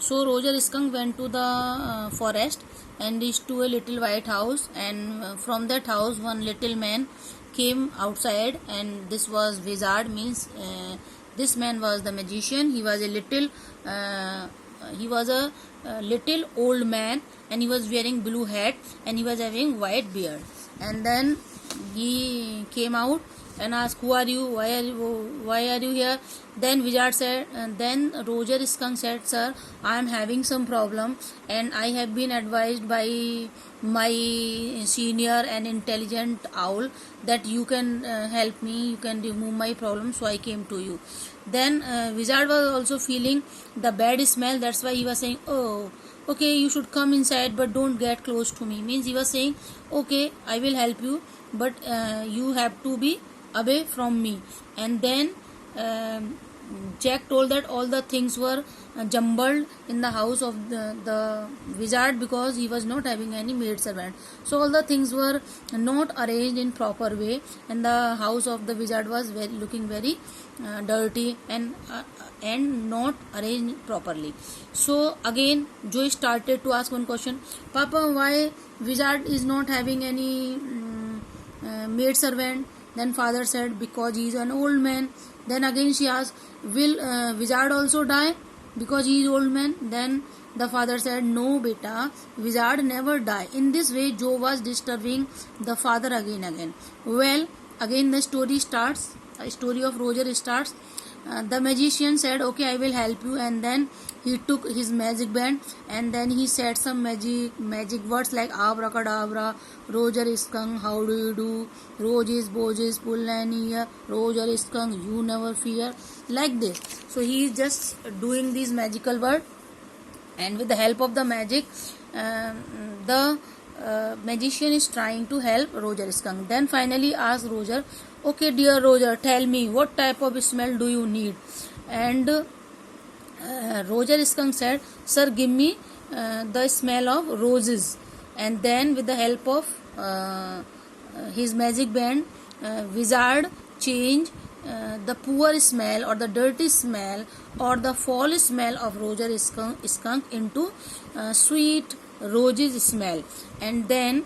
So Roger Skunk went to the forest and reached to a little white house, and from that house one little man came outside, and this was wizard, means this man was the magician. He was a little little old man, and he was wearing blue hat, and he was having white beard. And then he came out and asked, who are you, why are you here? Then wizard said, then Roger Skunk said, sir, I am having some problem, and I have been advised by my senior and intelligent owl that you can help me, you can remove my problem, so I came to you. Then wizard was also feeling the bad smell, that's why he was saying, oh, okay, you should come inside, but don't get close to me. Means he was saying, okay, I will help you, but you have to be away from me. And then Jack told that all the things were jumbled in the house of the wizard, because he was not having any maid servant. So all the things were not arranged in proper way, and the house of the wizard was looking very dirty and not arranged properly. So again Joe started to ask one question, Papa, why wizard is not having any maid servant? Then father said, because he is an old man. Then again she asked, will wizard also die because he is old man? Then the father said, no beta, wizard never die. In this way Joe was disturbing the father again. Well, again the story starts, a story of Roger starts. The magician said, okay, I will help you, and then he took his magic band, and then he said some magic words like abracadabra, Roger Skunk, how do you do, Roses, Boses, pull and ear, Roger Skunk, you never fear, like this. So he is just doing these magical words, and with the help of the magic, the magician is trying to help Roger Skunk. Then finally asked Roger, okay dear Roger, tell me, what type of smell do you need? And Roger Skunk said, sir, give me the smell of roses. And then with the help of his magic band, wizard changed the poor smell or the dirty smell or the foul smell of Roger Skunk into sweet roses smell. And then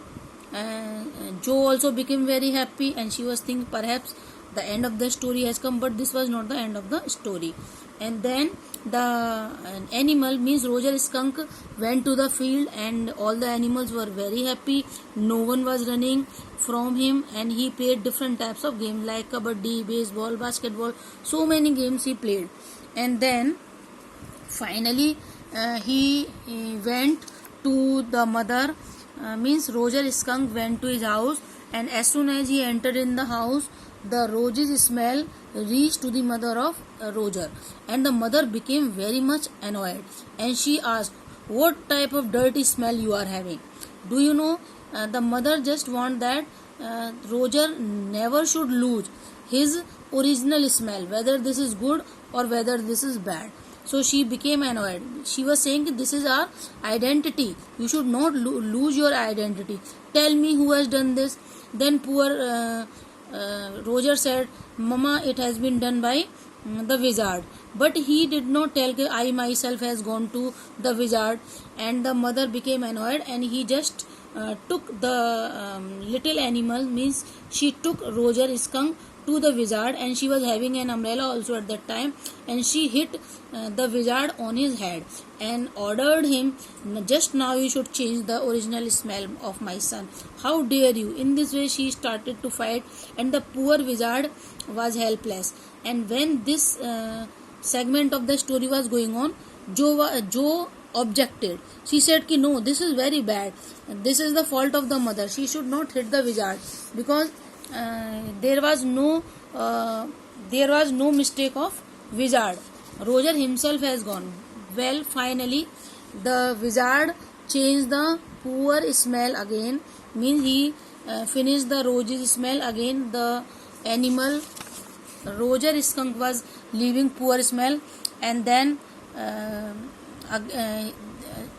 Joe also became very happy, and she was thinking perhaps the end of the story has come, but this was not the end of the story. And then the animal, means Roger Skunk, went to the field, and all the animals were very happy. No one was running from him, and he played different types of games like kabaddi, baseball, basketball, so many games he played. And then finally he went to the mother, means Roger Skunk went to his house, and as soon as he entered in the house, the roses smell reached to the mother of Roger, and the mother became very much annoyed, and she asked, what type of dirty smell you are having? Do you know, the mother just want that Roger never should lose his original smell, whether this is good or whether this is bad. So she became annoyed. She was saying, this is our identity, you should not lose your identity, tell me who has done this. Then poor Roger said, Mama, it has been done by the wizard. But he did not tell, I myself has gone to the wizard. And the mother became annoyed, and he just took the little animal, means she took Roger Skunk to the wizard, and she was having an umbrella also at that time, and she hit the wizard on his head and ordered him, just now you should change the original smell of my son, how dare you. In this way she started to fight, and the poor wizard was helpless. And when this segment of the story was going on, Joe objected. She said ki, no, this is very bad, this is the fault of the mother, she should not hit the wizard, because there was no mistake of wizard. Roger himself has gone. Well, finally the wizard changed the poor smell again, means he finished the roses smell again. The animal Roger Skunk was leaving poor smell, and then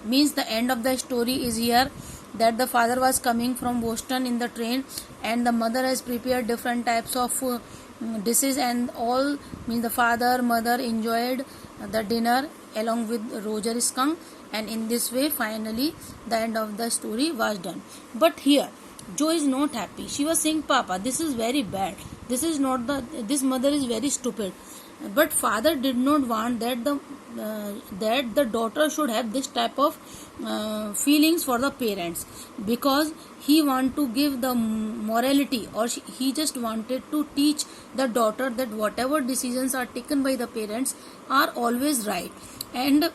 means the end of the story is here, that the father was coming from Boston in the train, and the mother has prepared different types of dishes, and all, means the father, mother enjoyed the dinner along with Roger Skunk, and in this way finally the end of the story was done. But here Joe is not happy. She was saying, Papa, this is very bad. This mother is very stupid. But father did not want that the daughter should have this type of feelings for the parents, because he want to give the morality, or he just wanted to teach the daughter that whatever decisions are taken by the parents are always right. And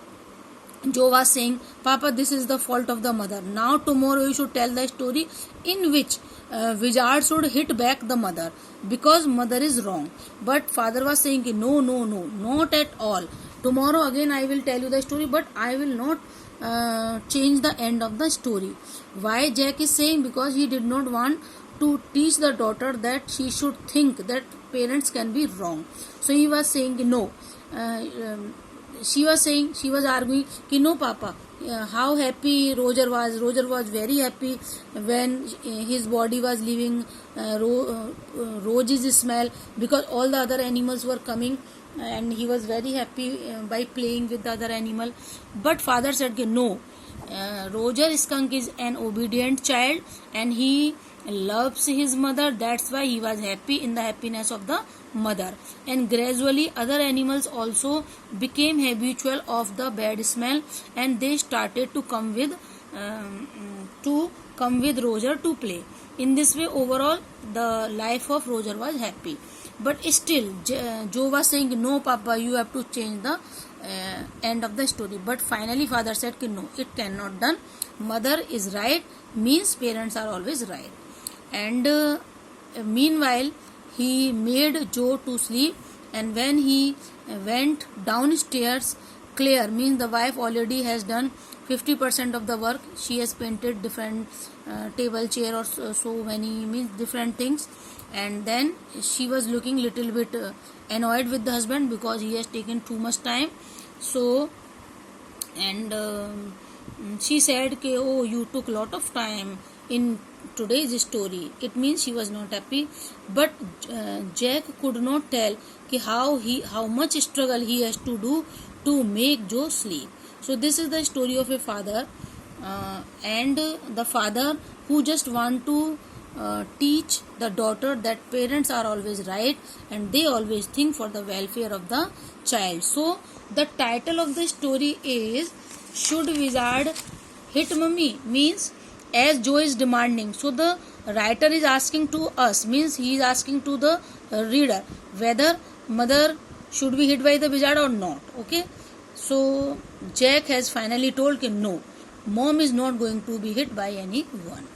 Joe was saying, Papa, this is the fault of the mother. Now tomorrow you should tell the story in which Wizard should hit back the mother, because mother is wrong. But father was saying, no, not at all. Tomorrow again I will tell you the story, but I will not change the end of the story. Why Jack is saying? Because he did not want to teach the daughter that she should think that parents can be wrong. So he was saying no. She was arguing कि no, Papa, how happy Roger was very happy when his body was leaving Rose's smell, because all the other animals were coming, and he was very happy by playing with the other animal. But father said कि no, Roger Skunk is an obedient child and he loves his mother. That's why he was happy in the happiness of the mother. And gradually other animals also became habitual of the bad smell, and they started to come with Roger to play. In this way overall the life of Roger was happy. But still Joe was saying, no, Papa, you have to change the end of the story. But finally father said कि no, it cannot done. Mother is right means parents are always right. And meanwhile he made Joe to sleep, and when he went downstairs, Claire, means the wife, already has done 50% of the work. She has painted different table, chair, or so many, means different things. And then she was looking little bit annoyed with the husband because he has taken too much time. So, and she said, oh, you took lot of time in today's story. It means she was not happy. But Jack could not tell how much struggle he has to do to make Joe sleep. So this is the story of a father, and the father who just want to teach the daughter that parents are always right and they always think for the welfare of the child. So the title of the story is Should Wizard Hit Mummy? Means as Joe is demanding. So the writer is asking to us, means he is asking to the reader whether mother should be hit by the wizard or not. Okay. So Jack has finally told him no, mom is not going to be hit by anyone.